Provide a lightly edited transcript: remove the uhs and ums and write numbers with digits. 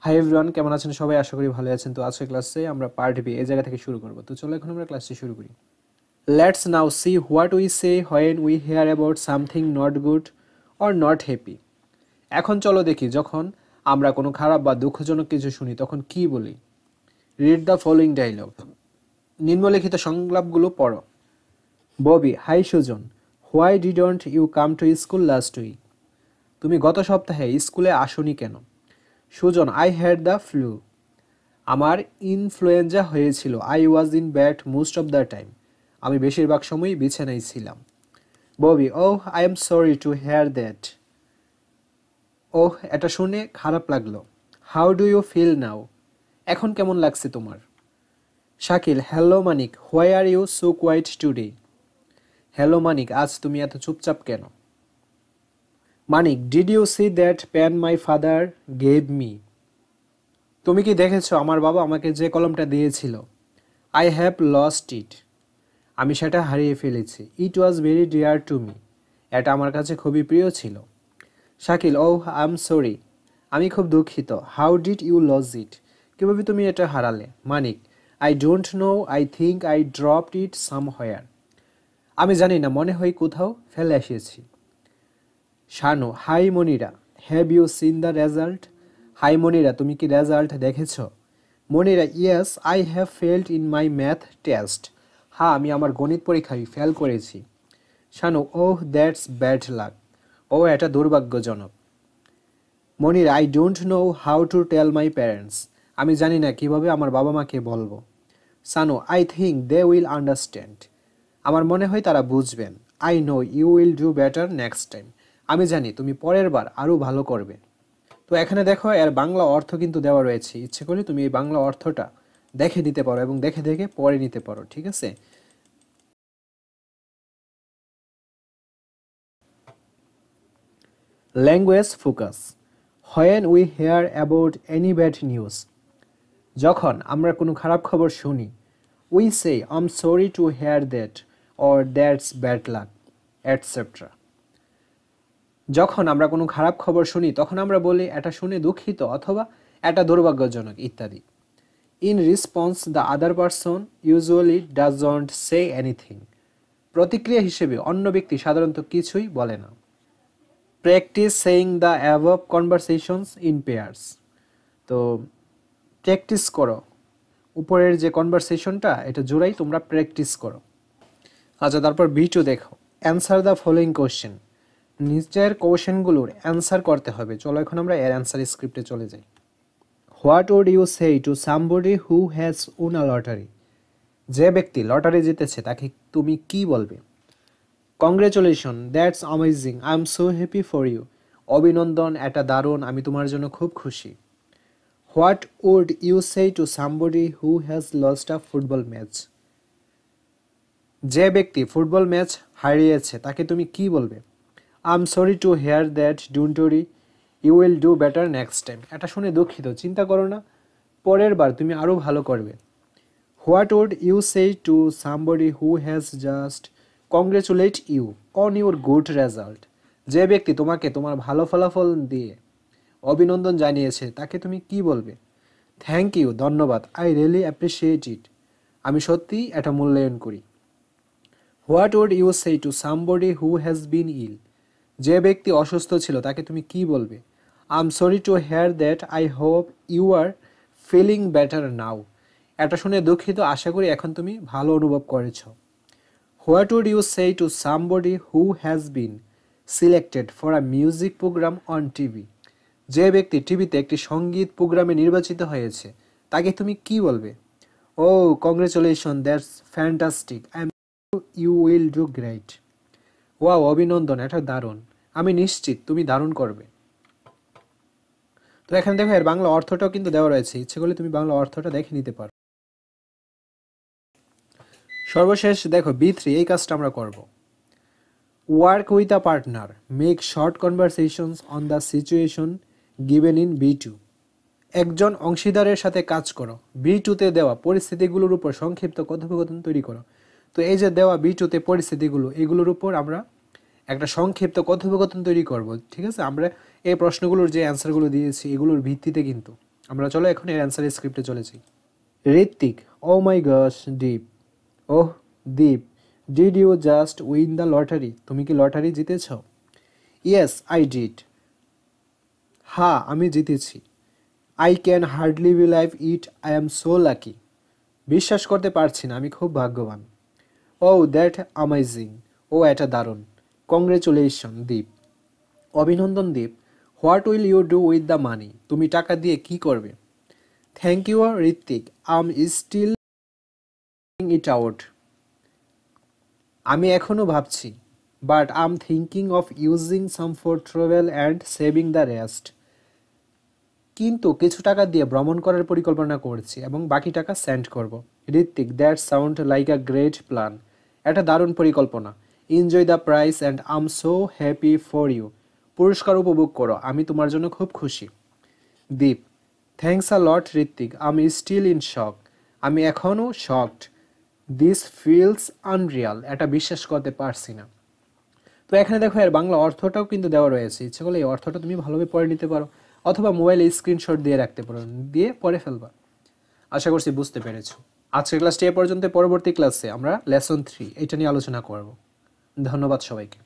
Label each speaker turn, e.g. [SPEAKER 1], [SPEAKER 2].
[SPEAKER 1] Hi everyone, কেমন আছেন সবাই? আশা করি ভালো আছেন। তো আজকের ক্লাসে আমরা পার্ট বি এই জায়গা থেকে শুরু করব। তো চলো এখন আমরা ক্লাসটি শুরু করি। Let's now see what we say when we hear about something not good or not happy. এখন চলো দেখি, যখন আমরা কোনো খারাপ বা দুঃখজনক কিছু শুনি তখন কি বলি। Read the following dialogue. নিম্নলিখিত সংলাপগুলো পড়ো। Bobby: hi Sujan, why didn't you come to school last week? তুমি গত সপ্তাহে স্কুলে আসোনি কেন? Sujan: I had the flu. আমার ইনফ্লুয়েঞ্জা হয়েছিল। I was in bad most of the time. আমি বেশিরভাগ সময়ই বিছানায় ছিলাম। Bobby: oh, I am sorry to hear that. Oh, এটা শুনে খারাপ লাগলো। How do you feel now? এখন কেমন লাগছে তোমার? Shakil: hello Manik, why are you so quiet today? Hello Manik, আজ তুমি এত চুপচাপ কেন? Manik: did you see that pen my father gave me? তুমি কি দেখেছো আমার বাবা আমাকে যে কলমটা দিয়েছিল? I have lost it. আমি সেটা হারিয়ে ফেলেছি। It was very dear to me. এটা আমার কাছে খুবই প্রিয় ছিল। Shakil: oh, I am sorry. আমি খুব দুঃখিত। How did you lose it? কীভাবে তুমি এটা হারালে? Manik: I don't know, I think I dropped it somewhere. আমি জানি না, মনে হয় কোথাও ফেলে এসেছি। Shanu: hi Monira, have you seen the result? Hi Monira, তুমি কি রেজাল্ট দেখেছ? Monira: yes, I have failed in my math test. হ্যাঁ, আমি আমার গণিত পরীক্ষায় ফেল করেছি। Shanu: oh, that's bad luck. ও, এটা দুর্ভাগ্যজনক। Monira: I don't know how to tell my parents. আমি জানি না কিভাবে আমার বাবা মাকে বলবো। Shanu: I think they will understand. আমার মনে হয় তারা বুঝবেন। I know you will do better next time. আমি জানি তুমি পরের বার আরও ভালো করবে। তো এখানে দেখো, এর বাংলা অর্থ কিন্তু দেওয়া রয়েছে। ইচ্ছে করলে তুমি এই বাংলা অর্থটা দেখে নিতে পারো এবং দেখে দেখে পড়ে নিতে পারো, ঠিক আছে? Language focus. When we hear about any bad news, যখন আমরা কোনো খারাপ খবর শুনি, we say I am sorry to hear that or that's bad luck etcetera. যখন আমরা কোনো খারাপ খবর শুনি তখন আমরা বলি এটা শুনে দুঃখিত অথবা এটা দুর্ভাগ্যজনক ইত্যাদি। In response the other person usually doesn't say anything. প্রতিক্রিয়া হিসেবে অন্য ব্যক্তি সাধারণত কিছুই বলে না। Practice saying the above conversations in pairs. তো প্র্যাকটিস করো, উপরের যে কনভারসেশনটা এটা জোড়াই তোমরা প্র্যাকটিস করো। আচ্ছা, তারপর B2 দেখো। Answer the following question. নিচের কোশ্চেনগুলোর অ্যান্সার করতে হবে। চলো এখন আমরা এর অ্যান্সার স্ক্রিপ্টে চলে যাই। What would you say to somebody who has won a lottery? যে ব্যক্তি লটারি জিতেছে তাকে তুমি কি বলবে? Congratulation, that's amazing, I am so happy for you. অভিনন্দন, এটা দারুণ, আমি তোমার জন্য খুব খুশি। What would you say to somebody who has lost a football match? যে ব্যক্তি ফুটবল ম্যাচ হারিয়েছে তাকে তুমি কি বলবে? I am sorry to hear that, don't worry, you will do better next time. এটা শুনে দুঃখিত, চিন্তা করো না, পরের বার তুমি আরও ভালো করবে। What would you say to somebody who has just congratulate you on your good result? যে ব্যক্তি তোমাকে তোমার ভালো ফলাফল দিয়ে অভিনন্দন জানিয়েছে তাকে তুমি কি বলবে? থ্যাংক ইউ, ধন্যবাদ, আই রিয়েলি অ্যাপ্রিসিয়েট ইট, আমি সত্যিই এটা মূল্যায়ন করি। What would you say to somebody who has been ill? যে ব্যক্তি অসুস্থ ছিল তাকে তুমি কি বলবে? I am sorry to hear that, I hope you are feeling better now. এটা শুনে দুঃখিত, আশা করি এখন তুমি ভালো অনুভব করেছ। What would you say to somebody who has been selected for a music programme on TV? যে ব্যক্তি টিভিতে একটি সঙ্গীত প্রোগ্রামে নির্বাচিত হয়েছে তাকে তুমি কি বলবে? ও, congratulation, that's fantastic, I am you will do great. Wow, অভিনন্দন, এটা দারুণ, আমি নিশ্চিত তুমি দারুণ করবে। তো এখানে দেখো, এর বাংলা অর্থটাও কিন্তু দেওয়া রয়েছে, ইচ্ছে করলে তুমি বাংলা অর্থটা দেখে নিতে পারো। সর্বশেষ দেখো B3, এই কাজটা আমরা করব। Work with a partner, make short conversations on the situation given in B2। একজন অংশীদারের সাথে কাজ করো, B2-তে দেওয়া পরিস্থিতিগুলোর উপর সংক্ষিপ্ত কথোপকথন তৈরি করো। তো এই যে দেওয়া B2-তে পরিস্থিতিগুলো, এগুলোর উপর আমরা একটা সংক্ষিপ্ত কথোপকথন তৈরি করব, ঠিক আছে? আমরা এই প্রশ্নগুলোর যে অ্যান্সারগুলো দিয়েছি এগুলোর ভিত্তিতে কিন্তু। আমরা চলো এখন এর অ্যান্সার স্ক্রিপ্টে চলেছি। Ritwik, oh my gosh Deep, oh Deep, did you just win the lottery? তুমি কি লটারি জিতেছ? Yes I did. হ্যাঁ আমি জিতেছি। I can hardly believe it, I am so lucky. বিশ্বাস করতে পারছি না, আমি খুব ভাগ্যবান। ও দ্যাট অ্যামেজিং, ও এটা দারুণ। কংগ্রেচুলেশন দীপ, অভিনন্দন দীপ। What will you do with the money? তুমি টাকা দিয়ে কি করবে? Thank you Ritwik, I'm still it out. আমি এখনও ভাবছি, but I'm thinking of using some for travel and saving the rest. কিন্তু কিছু টাকা দিয়ে ভ্রমণ করার পরিকল্পনা করছি এবং বাকি টাকা সেন্ড করব। Ritwik, that sound like a great plan. এটা দারুণ পরিকল্পনা। Enjoy the price and I'm so happy for you. পুরস্কার উপভোগ করো, আমি তোমার জন্য খুব খুশি। Deep, thanks a lot Ritwik, I'm still in shock. আমি এখনও শকড। দিস ফিলস আনরিয়াল, এটা বিশ্বাস করতে পারছি না। তো এখানে দেখো এর বাংলা অর্থটাও কিন্তু দেওয়া রয়েছে, ইচ্ছে করলে এই অর্থটা তুমি ভালোভাবে পড়ে নিতে পারো, অথবা মোবাইলে স্ক্রিনশট দিয়ে রাখতে পারো, দিয়ে পড়ে ফেলবা। আশা করছি বুঝতে পেরেছো। আজকের ক্লাসটি এ পর্যন্ত, পরবর্তী ক্লাসে আমরা লেসন 3 এটা নিয়ে আলোচনা করব। ধন্যবাদ সবাইকে।